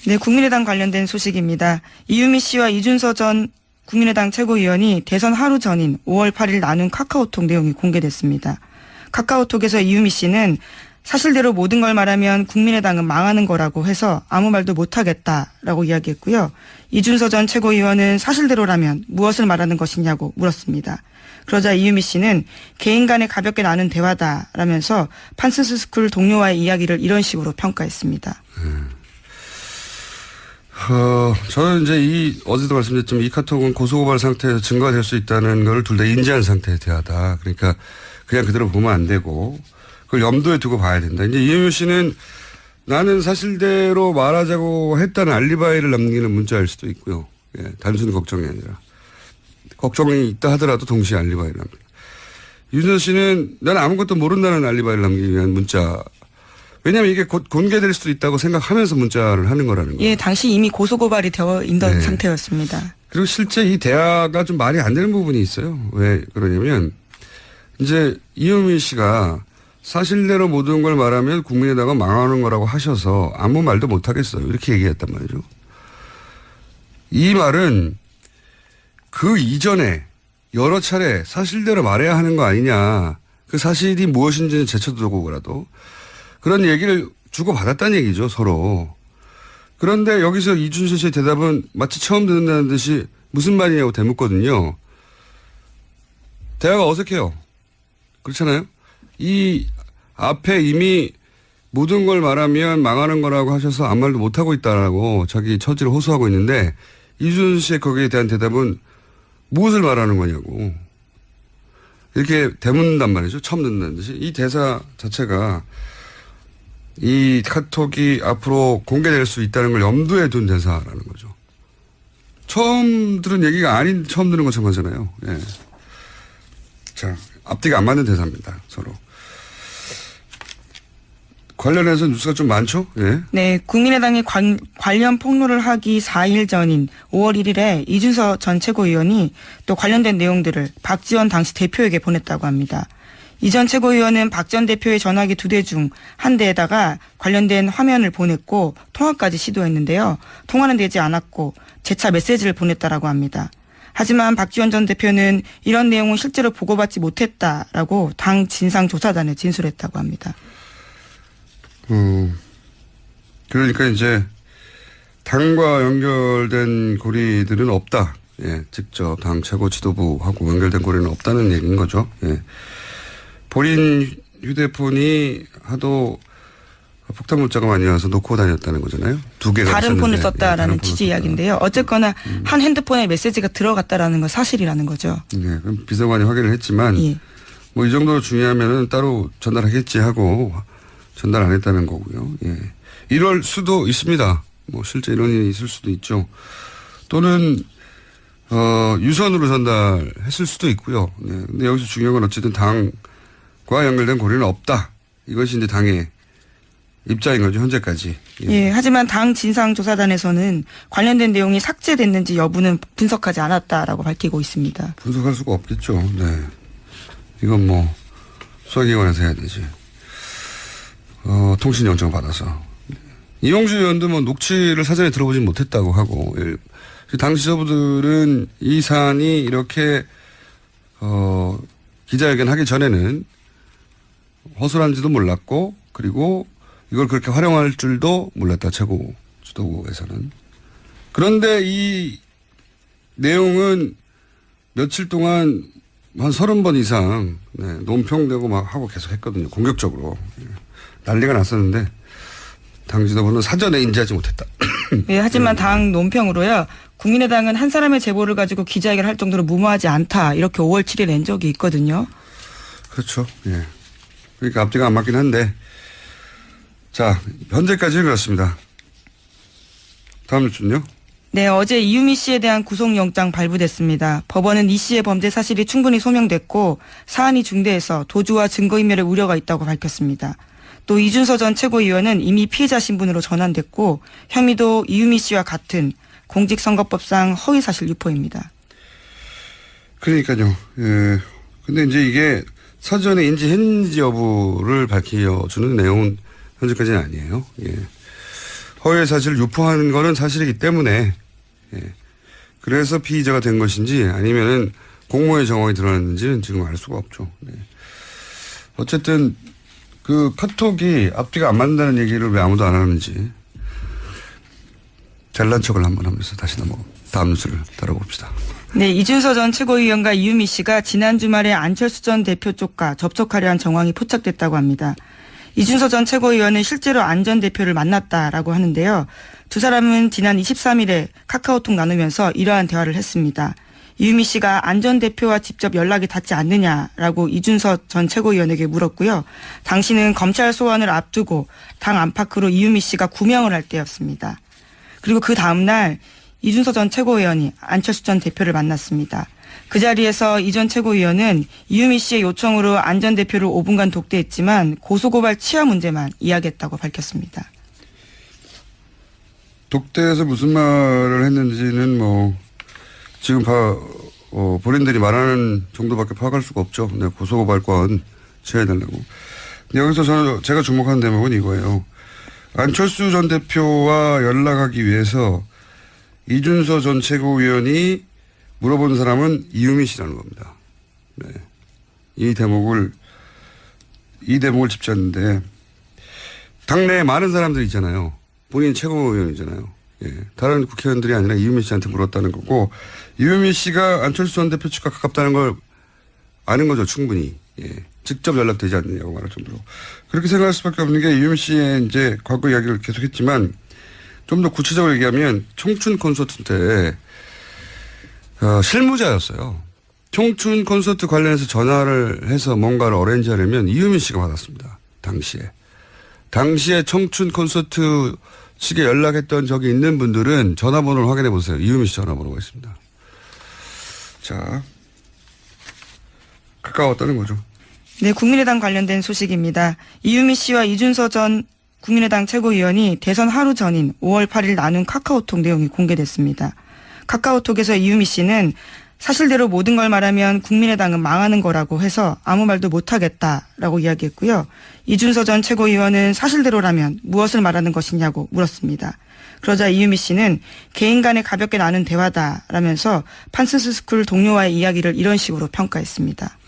네, 국민의당 관련된 소식입니다. 이유미 씨와 이준서 전 국민의당 최고위원이 대선 하루 전인 5월 8일 나눈 카카오톡 내용이 공개됐습니다. 카카오톡에서 이유미 씨는 사실대로 모든 걸 말하면 국민의당은 망하는 거라고 해서 아무 말도 못하겠다라고 이야기했고요. 이준서 전 최고위원은 사실대로라면 무엇을 말하는 것이냐고 물었습니다. 그러자 이유미 씨는 개인 간에 가볍게 나눈 대화다라면서 판슨스 스쿨 동료와의 이야기를 이런 식으로 평가했습니다. 저는 이제 어제도 말씀드렸지만 이 카톡은 고소고발 상태에서 증거가 될 수 있다는 걸 둘 다 인지한 상태의 대화다. 그러니까 그냥 그대로 보면 안 되고 그걸 염두에 두고 봐야 된다. 이제 이유미 씨는 나는 사실대로 말하자고 했다는 알리바이를 남기는 문자일 수도 있고요. 예, 단순히 걱정이 아니라. 걱정이 있다 하더라도 동시에 알리바이를 남깁니다. 윤선 씨는 나는 아무것도 모른다는 알리바이를 남기기 위한 문자. 왜냐하면 이게 곧 공개될 수도 있다고 생각하면서 문자를 하는 거라는 거예요. 예, 당시 이미 고소고발이 되어 있던 상태였습니다. 그리고 실제 이 대화가 좀 말이 안 되는 부분이 있어요. 왜 그러냐면 이제 이유미 씨가 사실대로 모든 걸 말하면 국민의당은 망하는 거라고 하셔서 아무 말도 못 하겠어요. 이렇게 얘기했단 말이죠. 이 말은 그 이전에 여러 차례 사실대로 말해야 하는 거 아니냐. 그 사실이 무엇인지는 제쳐두고라도 그런 얘기를 주고받았다는 얘기죠. 서로. 그런데 여기서 이준서 씨의 대답은 마치 처음 듣는다는 듯이 무슨 말이냐고 대묻거든요. 대화가 어색해요. 그렇잖아요. 이 앞에 이미 모든 걸 말하면 망하는 거라고 하셔서 아무 말도 못하고 있다라고 자기 처지를 호소하고 있는데 이준서 씨의 거기에 대한 대답은 무엇을 말하는 거냐고 이렇게 대묻는단 말이죠. 처음 듣는 듯이. 이 대사 자체가 이 카톡이 앞으로 공개될 수 있다는 걸 염두에 둔 대사라는 거죠. 처음 들은 얘기가 아닌 처음 들은 것처럼 하잖아요. 예. 자, 앞뒤가 안 맞는 대사입니다. 서로. 관련해서 뉴스가 좀 많죠? 예. 네, 국민의당이 관련 폭로를 하기 4일 전인 5월 1일에 이준서 전 최고위원이 또 관련된 내용들을 박지원 당시 대표에게 보냈다고 합니다. 이 전 최고위원은 박 전 대표의 전화기 2대 중 한 대에다가 관련된 화면을 보냈고 통화까지 시도했는데요. 통화는 되지 않았고 재차 메시지를 보냈다라고 합니다. 하지만 박지원 전 대표는 이런 내용은 실제로 보고받지 못했다라고 당 진상조사단에 진술했다고 합니다. 그러니까 이제 당과 연결된 고리들은 없다. 예, 직접 당 최고 지도부하고 연결된 고리는 없다는 얘기인 거죠. 예. 본인 휴대폰이 하도 폭탄 문자가 많이 와서 놓고 다녔다는 거잖아요. 2개가 다른 폰을 썼다라는 예, 취지 이야기인데요. 어쨌거나 한 핸드폰에 메시지가 들어갔다라는 건 사실이라는 거죠. 예, 그럼 비서관이 확인을 했지만 예. 뭐 이 정도로 중요하면은 따로 전달하겠지 하고 전달 안 했다는 거고요. 예. 이럴 수도 있습니다. 뭐 실제 이런 일이 있을 수도 있죠. 또는 유선으로 전달했을 수도 있고요. 네. 근데 여기서 중요한 건 어쨌든 당과 연결된 고리는 없다. 이것이 이제 당의 입장인 거죠. 현재까지. 예. 예, 하지만 당 진상조사단에서는 관련된 내용이 삭제됐는지 여부는 분석하지 않았다라고 밝히고 있습니다. 분석할 수가 없겠죠. 네. 이건 뭐 수사기관에서 해야 되지. 통신영장 받아서. 이용주 의원도 뭐 녹취를 사전에 들어보진 못했다고 하고, 당 지도부들은 이 사안이 이렇게, 기자회견 하기 전에는 허술한지도 몰랐고, 그리고 이걸 그렇게 활용할 줄도 몰랐다, 최고 지도부에서는. 그런데 이 내용은 며칠 동안 한 30번 이상, 네, 논평되고 막 하고 계속 했거든요. 공격적으로. 난리가 났었는데 당 지도부는 사전에 인지하지 못했다. 예, 하지만 당 논평으로요. 국민의당은 한 사람의 제보를 가지고 기자회견을 할 정도로 무모하지 않다. 이렇게 5월 7일 낸 적이 있거든요. 그렇죠. 예. 그러니까 앞뒤가 안 맞긴 한데 자, 현재까지는 그렇습니다. 다음 뉴스는요. 네, 어제 이유미 씨에 대한 구속영장 발부됐습니다. 법원은 이 씨의 범죄 사실이 충분히 소명됐고 사안이 중대해서 도주와 증거인멸의 우려가 있다고 밝혔습니다. 또 이준서 전 최고위원은 이미 피해자 신분으로 전환됐고 혐의도 이유미 씨와 같은 공직선거법상 허위사실 유포입니다. 그러니까요. 예. 근데 이제 이게 사전에 인지했는지 여부를 밝혀주는 내용은 현재까지는 아니에요. 예. 허위의 사실을 유포한 거는 사실이기 때문에 예. 그래서 피의자가 된 것인지 아니면은 공모의 정황이 드러났는지는 지금 알 수가 없죠. 네. 어쨌든 그 카톡이 앞뒤가 안 맞는다는 얘기를 왜 아무도 안 하는지 잘난 척을 한번 하면서 다시 다음 뉴스를 다뤄봅시다. 네, 이준서 전 최고위원과 이유미 씨가 지난 주말에 안철수 전 대표 쪽과 접촉하려 한 정황이 포착됐다고 합니다. 이준서 전 최고위원은 실제로 안 전 대표를 만났다라고 하는데요. 두 사람은 지난 23일에 카카오톡 나누면서 이러한 대화를 했습니다. 이유미 씨가 안 전 대표와 직접 연락이 닿지 않느냐라고 이준서 전 최고위원에게 물었고요. 당시는 검찰 소환을 앞두고 당 안팎으로 이유미 씨가 구명을 할 때였습니다. 그리고 그 다음날 이준서 전 최고위원이 안철수 전 대표를 만났습니다. 그 자리에서 이 전 최고위원은 이유미 씨의 요청으로 안 전 대표를 5분간 독대했지만 고소고발 치아 문제만 이야기했다고 밝혔습니다. 독대에서 무슨 말을 했는지는 뭐 지금 본인들이 말하는 정도밖에 파악할 수가 없죠. 네, 고소고발권 취해달라고. 여기서 제가 주목한 대목은 이거예요. 안철수 전 대표와 연락하기 위해서 이준서 전 최고위원이 물어본 사람은 이유미 씨라는 겁니다. 네. 이 대목을 짚자는데 당내에 많은 사람들이 있잖아요. 본인 최고위원이잖아요. 예. 다른 국회의원들이 아니라 이유미 씨한테 물었다는 거고 이유미 씨가 안철수 전 대표 측과 가깝다는 걸 아는 거죠. 충분히. 예. 직접 연락되지 않느냐고 말할 정도로. 그렇게 생각할 수밖에 없는 게 이유미 씨의 이제 과거 이야기를 계속했지만 좀 더 구체적으로 얘기하면 청춘 콘서트 때 실무자였어요. 청춘 콘서트 관련해서 전화를 해서 뭔가를 어레인지하려면 이유미 씨가 받았습니다. 당시에 청춘 콘서트 측에 연락했던 적이 있는 분들은 전화번호를 확인해 보세요. 이유미 씨 전화번호가 있습니다. 자, 가까웠다는 거죠. 네, 국민의당 관련된 소식입니다. 이유미 씨와 이준서 전 국민의당 최고위원이 대선 하루 전인 5월 8일 나눈 카카오톡 내용이 공개됐습니다. 카카오톡에서 이유미 씨는 사실대로 모든 걸 말하면 국민의당은 망하는 거라고 해서 아무 말도 못하겠다라고 이야기했고요. 이준서 전 최고위원은 사실대로라면 무엇을 말하는 것이냐고 물었습니다. 그러자 이유미 씨는 개인 간에 가볍게 나눈 대화다라면서 판스스 스쿨 동료와의 이야기를 이런 식으로 평가했습니다.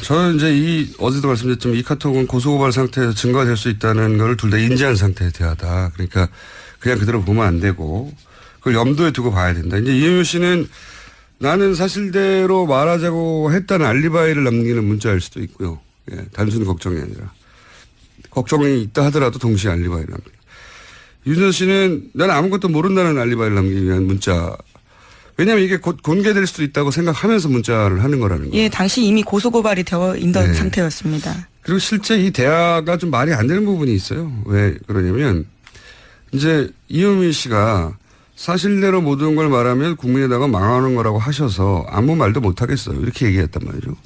저는 이제 어제도 말씀드렸지만 이 카톡은 고소고발 상태에서 증거가 될 수 있다는 걸 둘 다 인지한 상태의 대화다. 그러니까 그냥 그대로 보면 안 되고 그걸 염두에 두고 봐야 된다. 이제 이유미 씨는 나는 사실대로 말하자고 했다는 알리바이를 남기는 문자일 수도 있고요. 예, 단순 걱정이 아니라. 걱정이 있다 하더라도 동시에 알리바이를 남깁니다. 유준서 씨는 나는 아무것도 모른다는 알리바이를 남기기 위한 문자. 왜냐하면 이게 곧 공개될 수도 있다고 생각하면서 문자를 하는 거라는 거예요. 예, 당시 이미 고소고발이 되어 있던 상태였습니다. 그리고 실제 이 대화가 좀 말이 안 되는 부분이 있어요. 왜 그러냐면 이제 이유미 씨가 사실대로 모든 걸 말하면 국민의당은 망하는 거라고 하셔서 아무 말도 못 하겠어요. 이렇게 얘기했단 말이죠.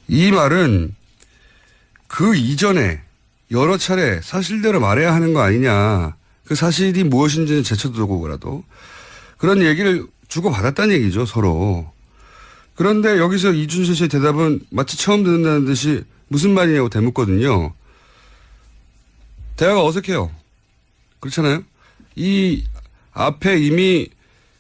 이 말은 그 이전에 여러 차례 사실대로 말해야 하는 거 아니냐. 그 사실이 무엇인지는 제쳐두고라도 그런 얘기를 주고받았다는 얘기죠. 서로. 그런데 여기서 이준서 씨의 대답은 마치 처음 듣는다는 듯이 무슨 말이냐고 되묻거든요. 대화가 어색해요. 그렇잖아요. 이 앞에 이미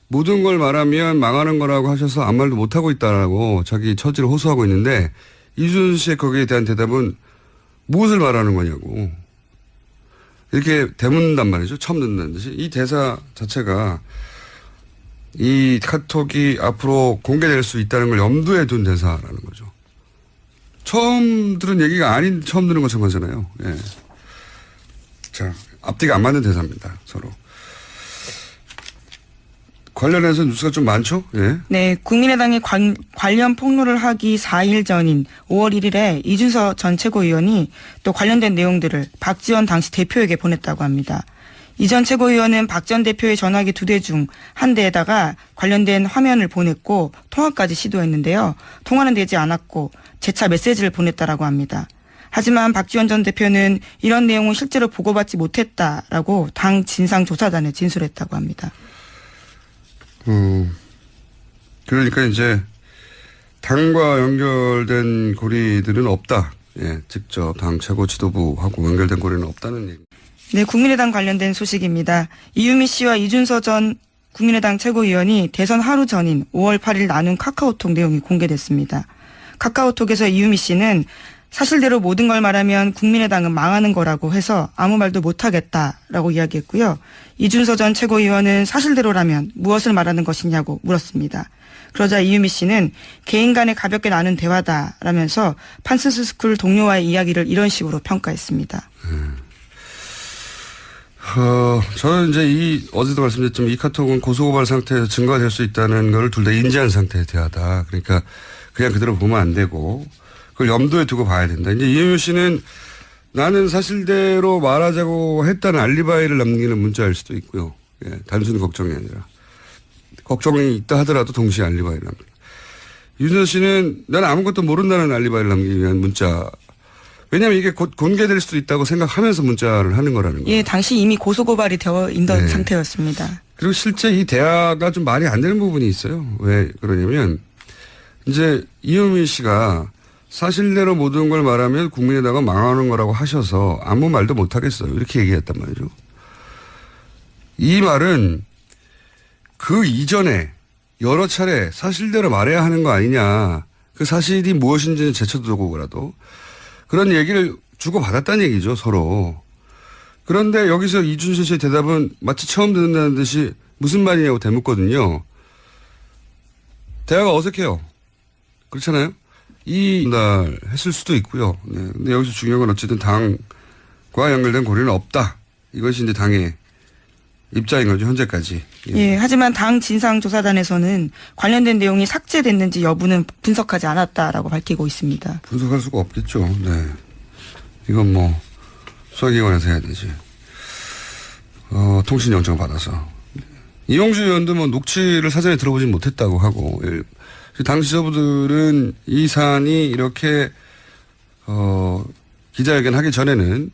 모든 걸 말하면 망하는 거라고 하셔서 아무 말도 못하고 있다라고 자기 처지를 호소하고 있는데 이준서 씨의 거기에 대한 대답은 무엇을 말하는 거냐고 이렇게 되묻는단 말이죠. 처음 듣는다는 듯이. 이 대사 자체가 이 카톡이 앞으로 공개될 수 있다는 걸 염두에 둔 대사라는 거죠. 처음 들은 얘기가 아닌 처음 들은 것처럼 하잖아요. 예. 자, 앞뒤가 안 맞는 대사입니다. 서로. 관련해서 뉴스가 좀 많죠? 예. 네, 국민의당이 관련 폭로를 하기 4일 전인 5월 1일에 이준서 전 최고위원이 또 관련된 내용들을 박지원 당시 대표에게 보냈다고 합니다. 이 전 최고위원은 박 전 대표의 전화기 2대 중 한 대에다가 관련된 화면을 보냈고 통화까지 시도했는데요. 통화는 되지 않았고 재차 메시지를 보냈다라고 합니다. 하지만 박지원 전 대표는 이런 내용은 실제로 보고받지 못했다라고 당 진상조사단에 진술했다고 합니다. 그러니까 이제 당과 연결된 고리들은 없다. 예, 직접 당 최고 지도부하고 연결된 고리는 없다는 얘기. 네, 국민의당 관련된 소식입니다. 이유미 씨와 이준서 전 국민의당 최고위원이 대선 하루 전인 5월 8일 나눈 카카오톡 내용이 공개됐습니다. 카카오톡에서 이유미 씨는 사실대로 모든 걸 말하면 국민의당은 망하는 거라고 해서 아무 말도 못하겠다라고 이야기했고요. 이준서 전 최고위원은 사실대로라면 무엇을 말하는 것이냐고 물었습니다. 그러자 이유미 씨는 개인 간에 가볍게 나눈 대화다라면서 판스스 스쿨 동료와의 이야기를 이런 식으로 평가했습니다. 저는 이제 어제도 말씀드렸지만 이 카톡은 고소고발 상태에서 증거가 될 수 있다는 걸 둘 다 인지한 상태의 대화다. 그러니까 그냥 그대로 보면 안 되고 그걸 염두에 두고 봐야 된다. 이제 이유미 씨는 나는 사실대로 말하자고 했다는 알리바이를 남기는 문자일 수도 있고요. 예, 단순히 걱정이 아니라. 걱정이 있다 하더라도 동시에 알리바이를 남깁니다. 윤서 씨는 나는 아무것도 모른다는 알리바이를 남기기 위한 문자. 왜냐하면 이게 곧 공개될 수도 있다고 생각하면서 문자를 하는 거라는 거예요. 예, 당시 이미 고소고발이 되어 있던 상태였습니다. 그리고 실제 이 대화가 좀 말이 안 되는 부분이 있어요. 왜 그러냐면 이제 이유미 씨가 사실대로 모든 걸 말하면 국민의당은 망하는 거라고 하셔서 아무 말도 못 하겠어요. 이렇게 얘기했단 말이죠. 이 말은 그 이전에 여러 차례 사실대로 말해야 하는 거 아니냐. 그 사실이 무엇인지는 제쳐두고라도 그런 얘기를 주고받았다는 얘기죠. 서로. 그런데 여기서 이준서 씨의 대답은 마치 처음 듣는다는 듯이 무슨 말이냐고 되묻거든요. 대화가 어색해요. 그렇잖아요. 날 했을 수도 있고요. 네. 근데 여기서 중요한 건 어쨌든 당과 연결된 고리는 없다. 이것이 이제 당의 입장인 거죠. 현재까지. 예, 하지만 당 진상조사단에서는 관련된 내용이 삭제됐는지 여부는 분석하지 않았다라고 밝히고 있습니다. 분석할 수가 없겠죠. 네. 이건 뭐 수사기관에서 해야 되지. 통신영장 받아서. 이용주 의원도 뭐 녹취를 사전에 들어보진 못했다고 하고 당 지도부들은 이 사안이 이렇게 기자회견 하기 전에는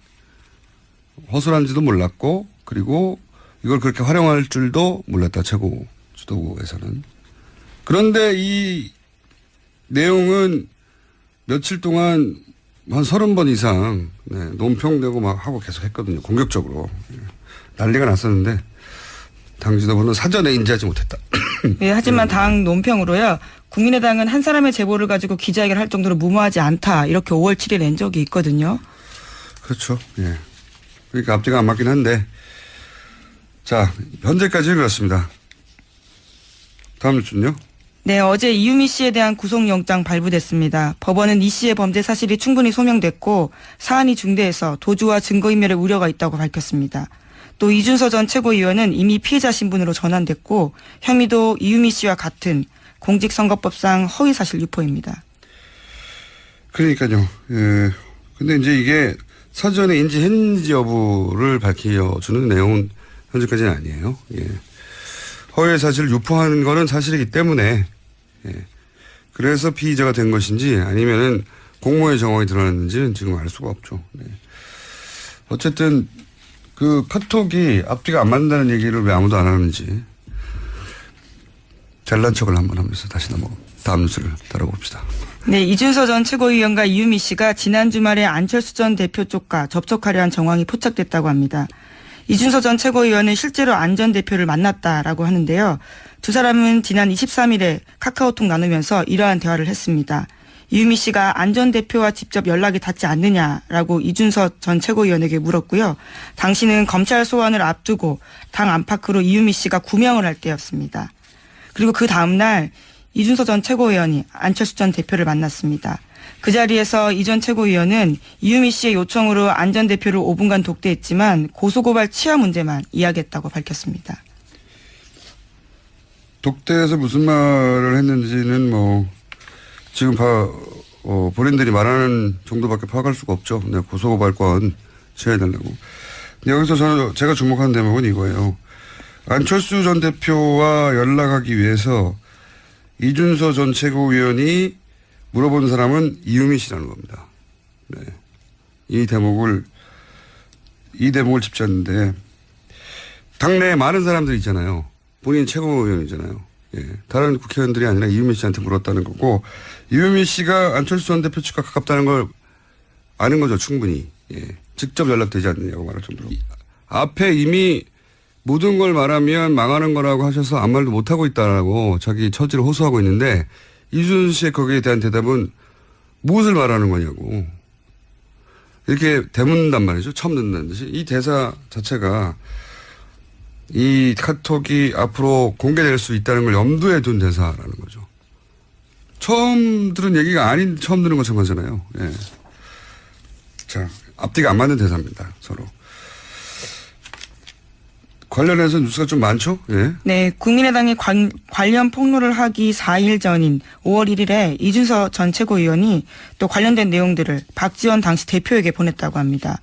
허술한지도 몰랐고 그리고 이걸 그렇게 활용할 줄도 몰랐다. 최고 지도부에서는. 그런데 이 내용은 며칠 동안 한 30번 이상 논평되고 막 하고 계속 했거든요. 공격적으로. 난리가 났었는데 당 지도부는 사전에 인지하지 못했다. 예, 하지만 당 논평으로요. 국민의당은 한 사람의 제보를 가지고 기자회견을 할 정도로 무모하지 않다. 이렇게 5월 7일 낸 적이 있거든요. 그렇죠. 예. 그러니까 앞뒤가 안 맞긴 한데 자, 현재까지는 그렇습니다. 다음 뉴스는요? 네, 어제 이유미 씨에 대한 구속영장 발부됐습니다. 법원은 이 씨의 범죄 사실이 충분히 소명됐고 사안이 중대해서 도주와 증거인멸의 우려가 있다고 밝혔습니다. 또 이준서 전 최고위원은 이미 피해자 신분으로 전환됐고 혐의도 이유미 씨와 같은 공직선거법상 허위사실 유포입니다. 그러니까요. 예. 근데 이제 이게 사전에 인지했는지 여부를 밝혀주는 내용은 현재까지는 아니에요. 예. 허위 사실을 유포하는 거는 사실이기 때문에 예. 그래서 피의자가 된 것인지 아니면은 공모의 정황이 드러났는지는 지금 알 수가 없죠. 네. 어쨌든 그 카톡이 앞뒤가 안 맞는다는 얘기를 왜 아무도 안 하는지 잘난 척을 한번 하면서 다시 다음 뉴스를 다뤄봅시다. 네, 이준서 전 최고위원과 이유미 씨가 지난 주말에 안철수 전 대표 쪽과 접촉하려 한 정황이 포착됐다고 합니다. 이준서 전 최고위원은 실제로 안 전 대표를 만났다라고 하는데요. 두 사람은 지난 23일에 카카오톡 나누면서 이러한 대화를 했습니다. 이유미 씨가 안 전 대표와 직접 연락이 닿지 않느냐라고 이준서 전 최고위원에게 물었고요. 당시는 검찰 소환을 앞두고 당 안팎으로 이유미 씨가 구명을 할 때였습니다. 그리고 그 다음날 이준서 전 최고위원이 안철수 전 대표를 만났습니다. 그 자리에서 이 전 최고위원은 이유미 씨의 요청으로 안 전 대표를 5분간 독대했지만 고소고발 치하 문제만 이야기했다고 밝혔습니다. 독대에서 무슨 말을 했는지는 뭐 지금 본인들이 말하는 정도밖에 파악할 수가 없죠. 네, 고소고발권 취하해달라고. 여기서 제가 주목하는 대목은 이거예요. 안철수 전 대표와 연락하기 위해서 이준서 전 최고위원이 물어본 사람은 이유미 씨라는 겁니다. 네. 이 대목을 짚자는데 당내에 많은 사람들이 있잖아요. 본인 최고위원이잖아요. 예. 다른 국회의원들이 아니라 이유미 씨한테 물었다는 거고 이유미 씨가 안철수 전 대표 측과 가깝다는 걸 아는 거죠, 충분히. 예. 직접 연락되지 않느냐고 말할 정도로. 앞에 이미 모든 걸 말하면 망하는 거라고 하셔서 아무 말도 못하고 있다라고 자기 처지를 호소하고 있는데 이준석 씨의 거기에 대한 대답은 무엇을 말하는 거냐고. 이렇게 대문단 말이죠. 처음 듣는 듯이. 이 대사 자체가 이 카톡이 앞으로 공개될 수 있다는 걸 염두에 둔 대사라는 거죠. 처음 들은 얘기가 아닌 처음 들은 것처럼 하잖아요. 예. 자, 앞뒤가 안 맞는 대사입니다. 서로. 관련해서 뉴스가 좀 많죠? 예. 네, 국민의당이 관련 폭로를 하기 4일 전인 5월 1일에 이준석 전 최고위원이 또 관련된 내용들을 박지원 당시 대표에게 보냈다고 합니다.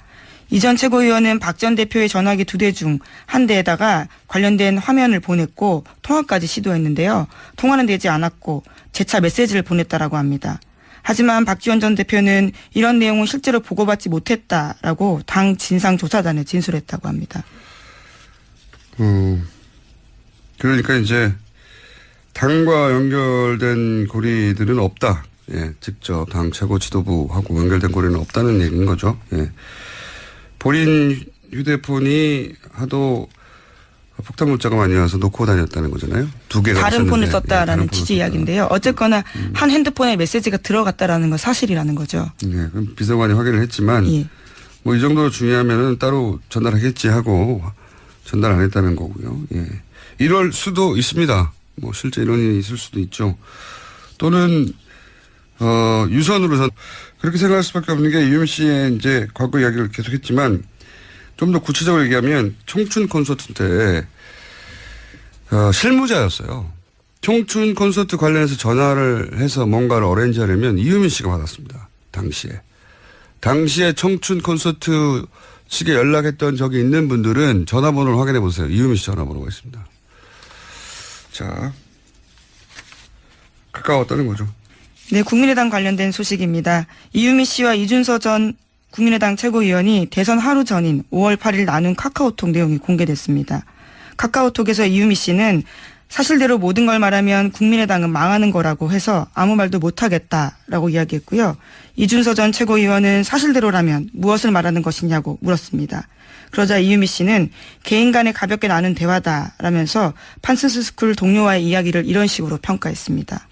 이 전 최고위원은 박 전 대표의 전화기 2대 중 한 대에다가 관련된 화면을 보냈고 통화까지 시도했는데요. 통화는 되지 않았고 재차 메시지를 보냈다라고 합니다. 하지만 박지원 전 대표는 이런 내용은 실제로 보고받지 못했다라고 당 진상조사단에 진술했다고 합니다. 그러니까 이제 당과 연결된 고리들은 없다. 예, 직접 당 최고 지도부하고 연결된 고리는 없다는 얘기인 거죠. 예. 본인 휴대폰이 하도 폭탄 문자가 많이 와서 놓고 다녔다는 거잖아요. 2개가 다른 폰을 있었는데. 썼다라는 예, 취지 이야기인데요. 어쨌거나 한 핸드폰에 메시지가 들어갔다라는 건 사실이라는 거죠. 예, 그럼 비서관이 확인을 했지만 예. 뭐 이 정도로 중요하면은 따로 전달하겠지 하고 전달 안 했다는 거고요. 예. 이럴 수도 있습니다. 뭐 실제 이런 일이 있을 수도 있죠. 또는 유선으로 그렇게 생각할 수밖에 없는 게 이유미 씨의 이제 과거 이야기를 계속했지만 좀 더 구체적으로 얘기하면 청춘 콘서트 때 실무자였어요. 청춘 콘서트 관련해서 전화를 해서 뭔가를 어레인지하려면 이유미 씨가 받았습니다. 당시에 청춘 콘서트 측에 연락했던 적이 있는 분들은 전화번호를 확인해 보세요. 이유미 씨 전화번호가 있습니다. 자, 가까웠다는 거죠. 네, 국민의당 관련된 소식입니다. 이유미 씨와 이준석 전 국민의당 최고위원이 대선 하루 전인 5월 8일 나눈 카카오톡 내용이 공개됐습니다. 카카오톡에서 이유미 씨는 사실대로 모든 걸 말하면 국민의당은 망하는 거라고 해서 아무 말도 못하겠다라고 이야기했고요. 이준석 전 최고위원은 사실대로라면 무엇을 말하는 것이냐고 물었습니다. 그러자 이유미 씨는 개인 간에 가볍게 나눈 대화다라면서 판슨스 스쿨 동료와의 이야기를 이런 식으로 평가했습니다.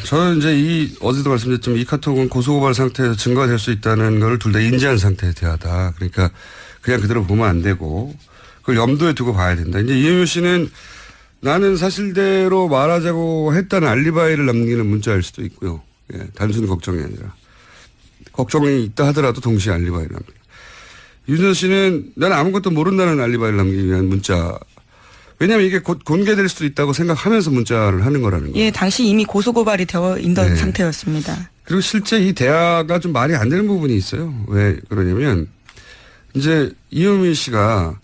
저는 이제 어제도 말씀드렸지만 이 카톡은 고소고발 상태에서 증거가 될 수 있다는 걸 둘 다 인지한 상태의 대화다. 그러니까 그냥 그대로 보면 안 되고 그걸 염두에 두고 봐야 된다. 이제 이혜미 씨는 나는 사실대로 말하자고 했다는 알리바이를 남기는 문자일 수도 있고요. 예, 단순 걱정이 아니라. 걱정이 있다 하더라도 동시에 알리바이를 남기는. 윤선 씨는 나는 아무것도 모른다는 알리바이를 남기기 위한 문자. 왜냐하면 이게 곧 공개될 수도 있다고 생각하면서 문자를 하는 거라는 거예요. 예, 당시 이미 고소고발이 되어 있던 상태였습니다. 그리고 실제 이 대화가 좀 말이 안 되는 부분이 있어요. 왜 그러냐면 이제 이유미 씨가